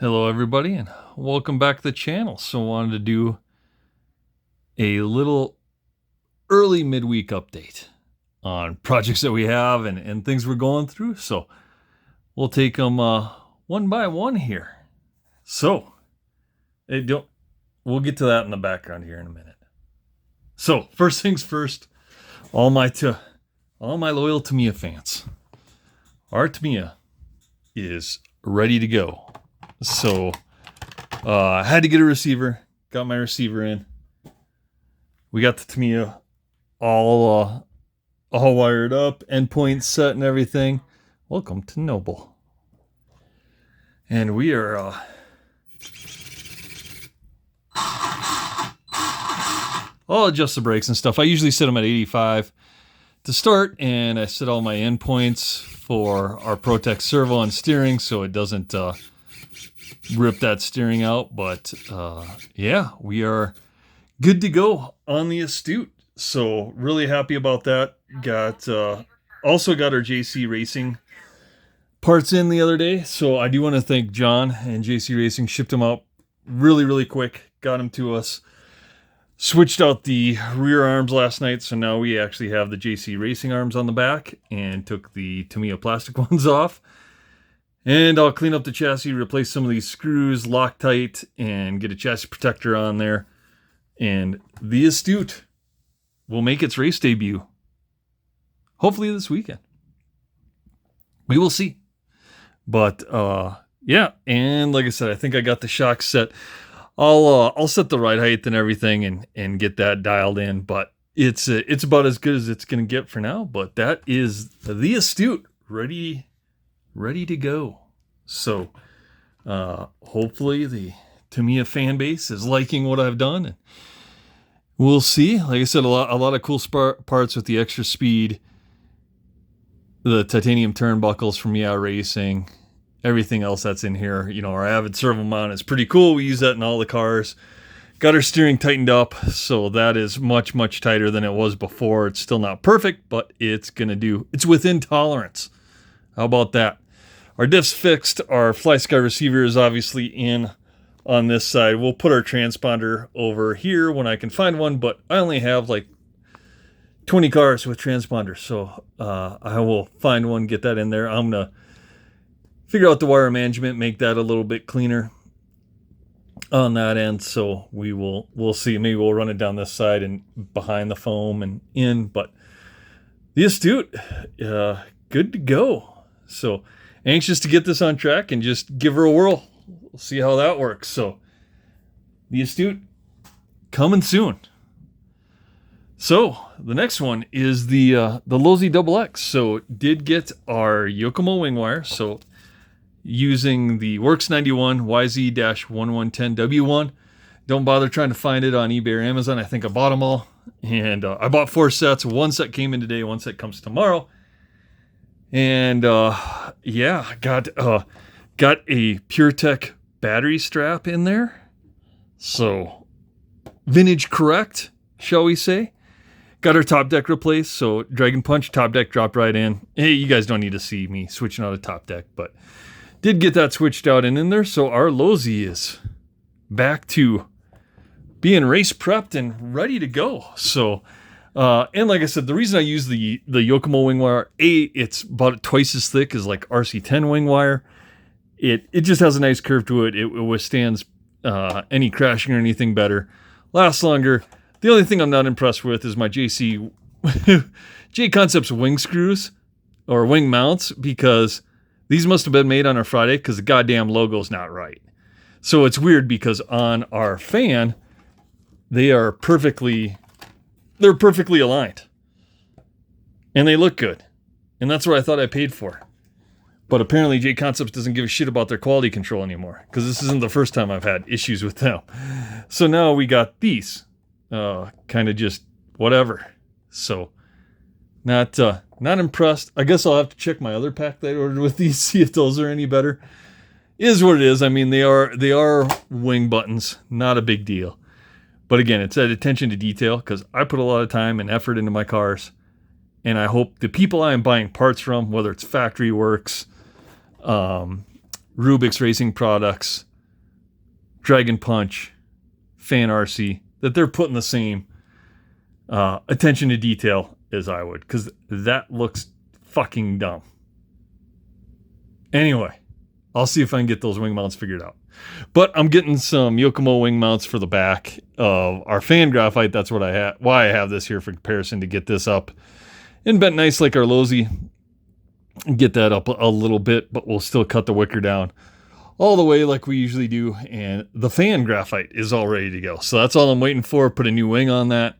Hello everybody and welcome back to the channel. So I wanted to do a little early midweek update on projects that we have and things we're going through. So we'll take them one by one here. So we'll get to that in the background here in a minute. So first things first, all my loyal Tamiya fans. Our Tamiya is ready to go. So I had to get a receiver, got my receiver in. We got the Tamiya all wired up, endpoints set and everything. Welcome to Noble. And we are I'll adjust the brakes and stuff. I usually set them at 85 to start, and I set all my endpoints for our Protect servo and steering so it doesn't rip that steering out. But yeah, we are good to go on the Astute. So really happy about that. Also got our JC Racing parts in the other day. So I do want to thank John and JC Racing. Shipped them out really quick. Got them to us. Switched out the rear arms last night, so now we actually have the JC Racing arms on the back, and took the Tamiya plastic ones off. And I'll clean up the chassis, replace some of these screws, Loctite, and get a chassis protector on there. And the Astute will make its race debut, hopefully this weekend. We will see. But yeah, and like I said, I think I got the shocks set. I'll set the ride height and everything and get that dialed in, but it's about as good as it's going to get for now. But that is the Astute ready to go. So hopefully the Tamiya fan base is liking what I've done, and we'll see. Like I said, a lot of cool parts with the extra speed, the titanium turnbuckles from Racing. Everything else that's in here, our Avid servo mount is pretty cool. We use that in all the cars. Got our steering tightened up, so that is much tighter than it was before. It's still not perfect, but it's within tolerance. How about that? Our diff's fixed. Our FlySky receiver is obviously in on this side. We'll put our transponder over here when I can find one, but I only have like 20 cars with transponders, so I will find one, get that in there. I'm gonna figure out the wire management, make that a little bit cleaner on that end. So we'll see. Maybe we'll run it down this side and behind the foam and in. But the Astute, good to go. So anxious to get this on track and just give her a whirl. We'll see how that works. So the Astute coming soon. So the next one is the Losi Double X. So did get our Yokomo wing wire. So using the Works 91 YZ-1110W1. Don't bother trying to find it on eBay or Amazon. I think I bought them all. And I bought 4 sets. One set came in today. One set comes tomorrow. And yeah, got a PureTech battery strap in there. So vintage correct, shall we say. Got our top deck replaced. So Dragon Punch top deck dropped right in. Hey, you guys don't need to see me switching out a top deck, but did get that switched out and in there. So our Losi is back to being race prepped and ready to go. So, and like I said, the reason I use the Yokomo wing wire, it's about twice as thick as like RC10 wing wire. It just has a nice curve to it. It withstands any crashing or anything better. Lasts longer. The only thing I'm not impressed with is my J Concepts wing screws or wing mounts, because these must have been made on a Friday because the goddamn logo's not right. So it's weird because on our fan, they're perfectly aligned. And they look good. And that's what I thought I paid for. But apparently J Concepts doesn't give a shit about their quality control anymore, because this isn't the first time I've had issues with them. So now we got these. Kind of just whatever. So not impressed. I guess I'll have to check my other pack that I ordered with these, see if those are any better. Is what it is. I mean, they are wing buttons, not a big deal. But again, it's that attention to detail, because I put a lot of time and effort into my cars, and I hope the people I am buying parts from, whether it's Factory Works, Rubik's Racing Products, Dragon Punch, Fan RC, that they're putting the same attention to detail as I would, because that looks fucking dumb. Anyway, I'll see if I can get those wing mounts figured out. But I'm getting some Yokomo wing mounts for the back of our fan graphite. That's what why I have this here for comparison, to get this up and bent nice like our Losi. Get that up a little bit, but we'll still cut the wicker down all the way like we usually do. And the fan graphite is all ready to go. So that's all I'm waiting for. Put a new wing on that,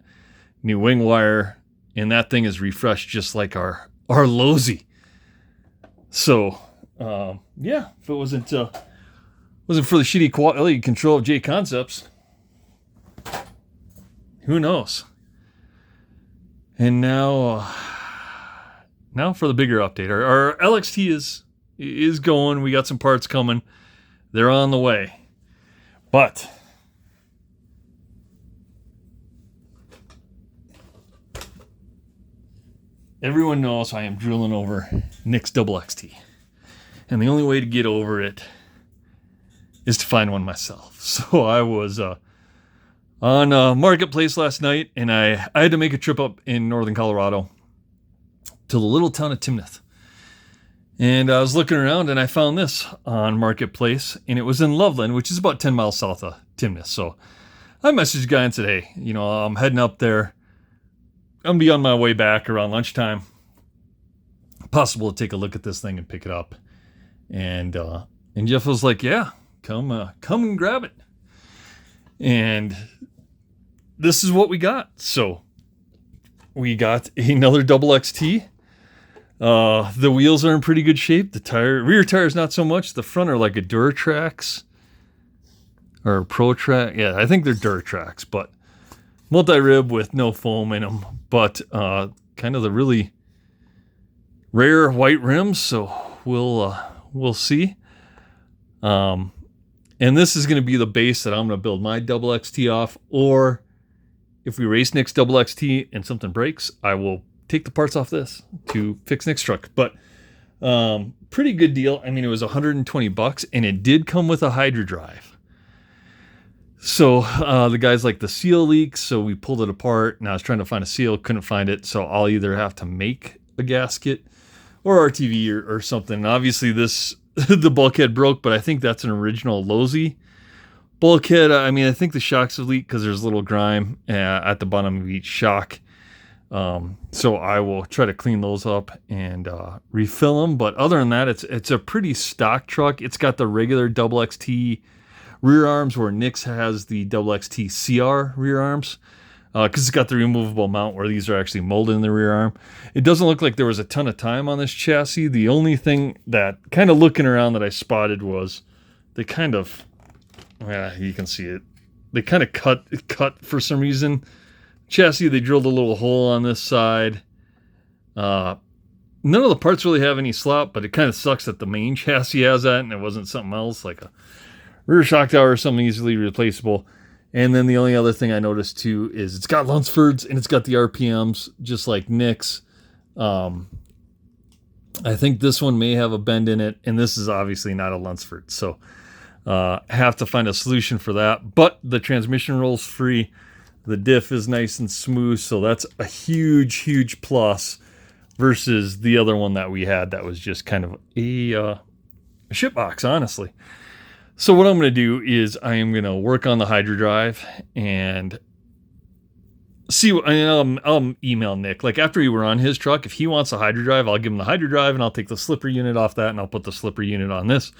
new wing wire, and that thing is refreshed just like our Losi. So yeah, if it wasn't for the shitty quality control of J Concepts, who knows? And now for the bigger update. Our LXT is going. We got some parts coming. They're on the way. But everyone knows I am drooling over Nick's Double XT. And the only way to get over it is to find one myself. So I was on Marketplace last night, and I had to make a trip up in northern Colorado to the little town of Timnath. And I was looking around, and I found this on Marketplace, and it was in Loveland, which is about 10 miles south of Timnath. So I messaged the guy and said, hey, I'm heading up there. I'm going to be on my way back around lunchtime. Possible to take a look at this thing and pick it up. And Jeff was like, yeah, come and grab it. And this is what we got. So we got another Double XT. The wheels are in pretty good shape. The rear tires not so much. The front are like a Duratrax or Protrax. Yeah, I think they're Duratrax, but multi-rib with no foam in them. But kind of the really rare white rims. So we'll see. And this is going to be the base that I'm going to build my Double XT off. Or if we race Nick's Double XT and something breaks, I will take the parts off this to fix Nick's truck. But pretty good deal. I mean, it was $120, and it did come with a Hydra drive. So the guy's like, the seal leaks, so we pulled it apart, and I was trying to find a seal, couldn't find it, so I'll either have to make a gasket or RTV or something. And obviously this the bulkhead broke, but I think that's an original Losi bulkhead. I mean, I think the shocks have leaked because there's a little grime at the bottom of each shock. So I will try to clean those up and refill them. But other than that, it's a pretty stock truck. It's got the regular Double XT rear arms, where Nick's has the Double XT CR rear arms, because it's got the removable mount where these are actually molded in the rear arm. It doesn't look like there was a ton of time on this chassis. The only thing that kind of looking around that I spotted was they kind of, you can see it, they kind of cut for some reason. Chassis, they drilled a little hole on this side. None of the parts really have any slop, but it kind of sucks that the main chassis has that and it wasn't something else like a rear shock tower or something easily replaceable. And then the only other thing I noticed too is it's got Lunsfords and it's got the RPMs just like Nick's. I think this one may have a bend in it, and this is obviously not a Lunsford. So have to find a solution for that. But the transmission rolls free. The diff is nice and smooth, so that's a huge, huge plus versus the other one that we had that was just kind of a shitbox, honestly. So what I'm going to do is I am going to work on the Hydra drive and see. I'll email Nick. Like after we were on his truck, if he wants a Hydra drive, I'll give him the Hydra drive and I'll take the slipper unit off that and I'll put the slipper unit on this.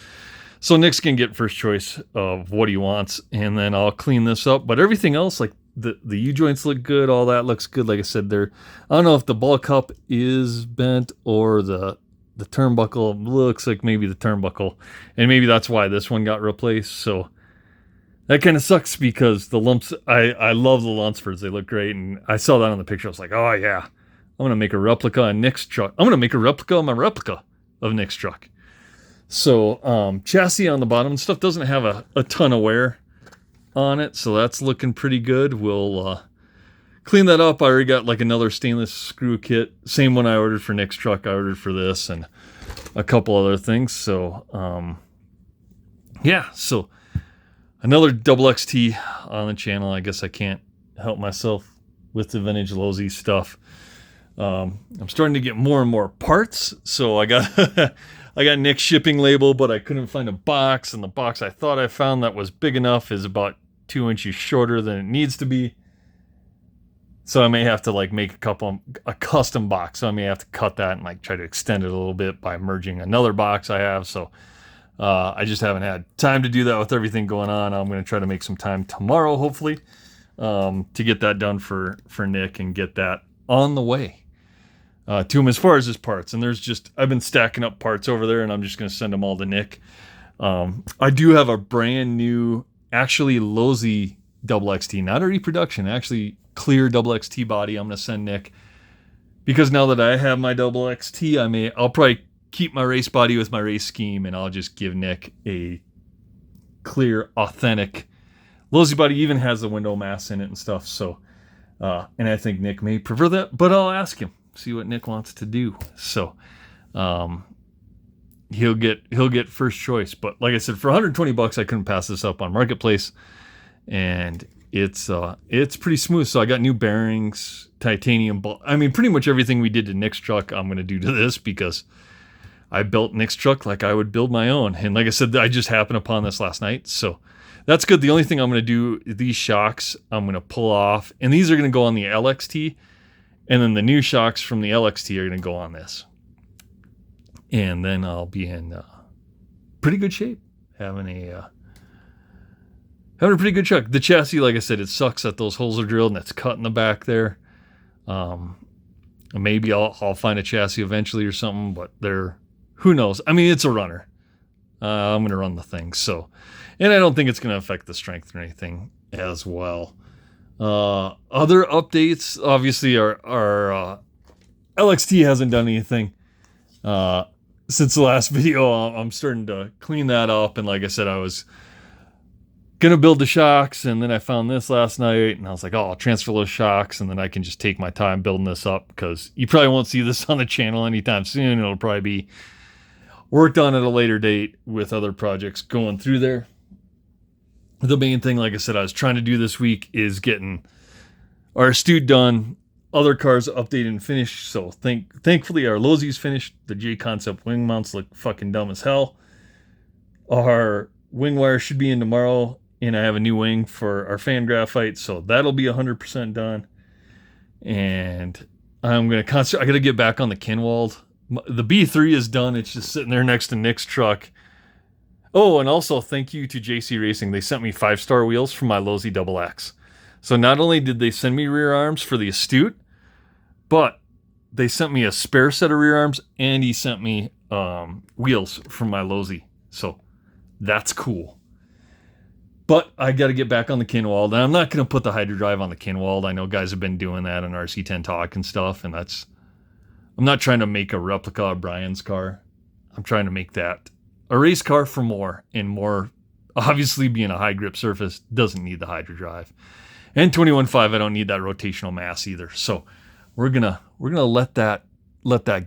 So Nick's going to get first choice of what he wants, and then I'll clean this up. But everything else, like the U-joints look good. All that looks good. Like I said, I don't know if the ball cup is bent or the turnbuckle. Looks like maybe the turnbuckle, and maybe that's why this one got replaced. So that kind of sucks because the lumps, I love the Lunsfords. They look great, and I saw that on the picture. I was like, oh yeah, I'm going to make a replica of Nick's truck. I'm going to make a replica of my replica of Nick's truck. So chassis on the bottom and stuff doesn't have a ton of wear on it, so that's looking pretty good. We'll clean that up. I already got like another stainless screw kit, same one I ordered for Nick's truck I ordered for this, and a couple other things. So yeah, so another double XT on the channel. I guess I can't help myself with the vintage Losi stuff. I'm starting to get more and more parts, so I got I got Nick's shipping label, but I couldn't find a box, and the box I thought I found that was big enough is about 2 inches shorter than it needs to be. So I may have to like make a custom box. So I may have to cut that and like try to extend it a little bit by merging another box I have. So I just haven't had time to do that with everything going on. I'm going to try to make some time tomorrow, hopefully, to get that done for Nick and get that on the way to him as far as his parts. And I've been stacking up parts over there, and I'm just going to send them all to Nick. I do have a brand new, actually Losi Double XT, not a reproduction, actually clear Double XT body. I'm going to send Nick, because now that I have my Double XT, I'll probably keep my race body with my race scheme, and I'll just give Nick a clear, authentic Losi body. Even has the window mass in it and stuff. So, and I think Nick may prefer that, but I'll ask him, see what Nick wants to do. So, he'll get first choice. But like I said, for $120, I couldn't pass this up on Marketplace, and it's pretty smooth. So I got new bearings, titanium. Pretty much everything we did to Nick's truck, I'm going to do to this, because I built Nick's truck like I would build my own. And like I said, I just happened upon this last night, so that's good. The only thing I'm going to do, these shocks, I'm going to pull off, and these are going to go on the LXT. And then the new shocks from the LXT are going to go on this. And then I'll be in pretty good shape, having a pretty good truck. The chassis, like I said, it sucks that those holes are drilled and it's cut in the back there. Maybe I'll find a chassis eventually or something, but who knows? It's a runner. I'm going to run the thing. So, and I don't think it's going to affect the strength or anything as well. Other updates, obviously, our LXT hasn't done anything since the last video. I'm starting to clean that up, and like I said, I was gonna build the shocks, and then I found this last night, and I was like, oh, I'll transfer those shocks, and then I can just take my time building this up, because you probably won't see this on the channel anytime soon. It'll probably be worked on at a later date with other projects going through there. The main thing, like I said, I was trying to do this week is getting our Astute done, other cars updated and finished. So thankfully our Losi's finished. The J Concept wing mounts look fucking dumb as hell. Our wing wire should be in tomorrow, and I have a new wing for our fan graphite, so that'll be 100% done. And I'm gonna I gotta get back on the Kinwald. The B3 is done. It's just sitting there next to Nick's truck. Oh, and also thank you to JC Racing. They sent me 5-star wheels for my Losi Double X. So not only did they send me rear arms for the Astute, but they sent me a spare set of rear arms, and he sent me wheels from my Losi. So that's cool. But I got to get back on the Kinwald. And I'm not going to put the Hydro Drive on the Kinwald. I know guys have been doing that on RC10 Talk and stuff, and I'm not trying to make a replica of Brian's car. I'm trying to make that a race car for more, and more, obviously being a high grip surface, doesn't need the Hydro Drive. And 21.5, I don't need that rotational mass either. So we're gonna let that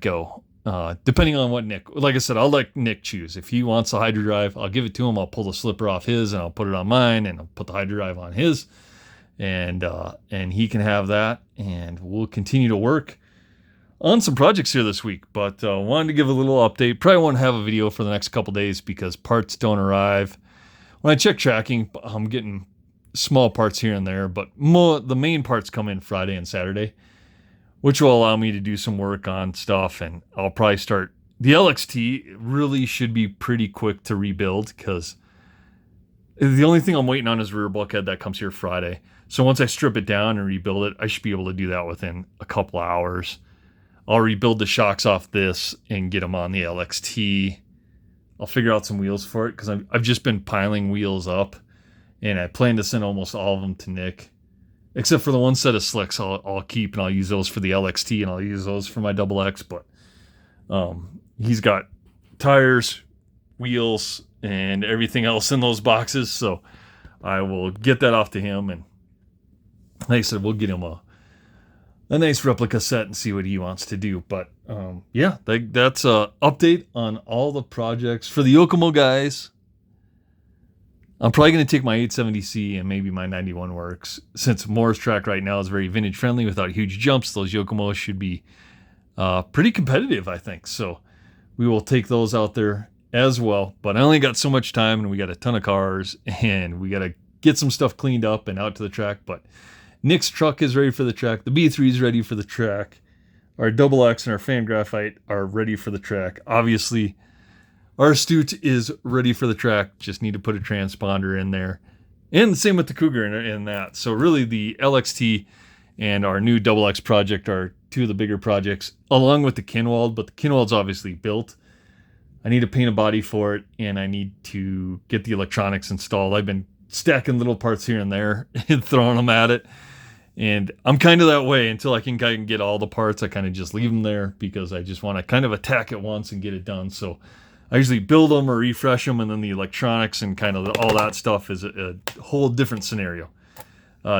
go. Depending on what Nick, like I said, I'll let Nick choose. If he wants the Hydro Drive, I'll give it to him. I'll pull the slipper off his, and I'll put it on mine, and I'll put the Hydro Drive on his, and he can have that, and we'll continue to work on some projects here this week. But wanted to give a little update. Probably won't have a video for the next couple days because parts don't arrive. When I check tracking, I'm getting small parts here and there, but the main parts come in Friday and Saturday, which will allow me to do some work on stuff. And I'll probably start the LXT. Really should be pretty quick to rebuild, because the only thing I'm waiting on is rear bulkhead. That comes here Friday. So once I strip it down and rebuild it, I should be able to do that within a couple hours. I'll rebuild the shocks off this and get them on the LXT. I'll figure out some wheels for it, because I've just been piling wheels up, and I plan to send almost all of them to Nick, except for the one set of slicks I'll keep, and I'll use those for the LXT, and I'll use those for my Double X. But he's got tires, wheels, and everything else in those boxes, so I will get that off to him, and like I said, we'll get him a nice replica set and see what he wants to do. But yeah, that's a update on all the projects for the Yokomo guys. I'm probably going to take my 870C and maybe my 91 Works. Since Moore's track right now is very vintage friendly without huge jumps, those Yokomos should be pretty competitive, I think. So we will take those out there as well. But I only got so much time, and we got a ton of cars, and we got to get some stuff cleaned up and out to the track. But Nick's truck is ready for the track. The B3 is ready for the track. Our Double X and our Fan Graphite are ready for the track. Obviously, our Astute is ready for the track. Just need to put a transponder in there. And the same with the Cougar in that. So really the LXT and our new Double X project are two of the bigger projects, along with the Kinwald. But the Kinwald's obviously built. I need to paint a body for it, and I need to get the electronics installed. I've been stacking little parts here and there and throwing them at it. And I'm kind of that way until I can get all the parts. I kind of just leave them there because I just want to kind of attack it once and get it done. So I usually build them or refresh them, and then the electronics and kind of all that stuff is a whole different scenario,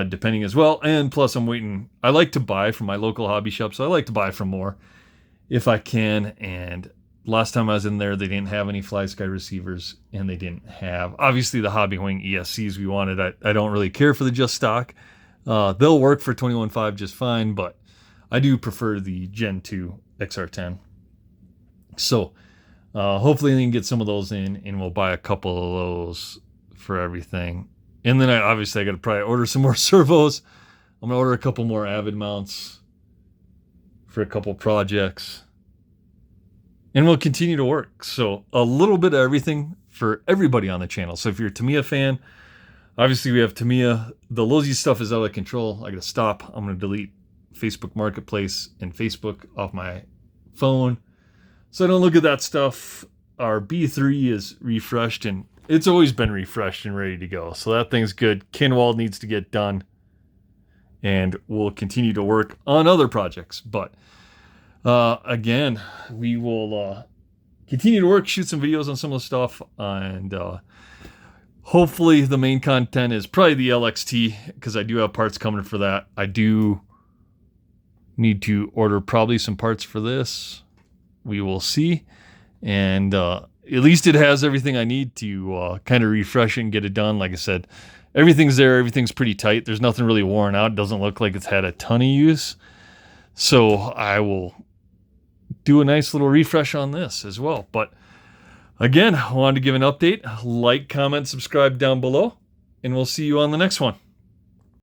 depending as well. And plus I'm waiting. I like to buy from my local hobby shop, so I like to buy from more if I can. And last time I was in there, they didn't have any Fly Sky receivers, and they didn't have, obviously, the Hobby Wing ESCs we wanted. I don't really care for the just stock. They'll work for 21.5 just fine, but I do prefer the Gen 2 XR10. So hopefully they can get some of those in, and we'll buy a couple of those for everything. And then I got to probably order some more servos. I'm going to order a couple more Avid mounts for a couple projects. And we'll continue to work. So a little bit of everything for everybody on the channel. So if you're a Tamiya fan, obviously we have Tamiya. The Losi stuff is out of control. I got to stop. I'm going to delete Facebook Marketplace and Facebook off my phone, so I don't look at that stuff. Our B3 is refreshed, and it's always been refreshed and ready to go. So that thing's good. Kinwald needs to get done, and we'll continue to work on other projects. But again, we will continue to work, shoot some videos on some of the stuff, and hopefully the main content is probably the LXT, because I do have parts coming for that. I do need to order probably some parts for this. We will see. And at least it has everything I need to kind of refresh it and get it done. Like I said, everything's there. Everything's pretty tight. There's nothing really worn out. It doesn't look like it's had a ton of use. So I will do a nice little refresh on this as well. But again, I wanted to give an update. Like, comment, subscribe down below, and we'll see you on the next one.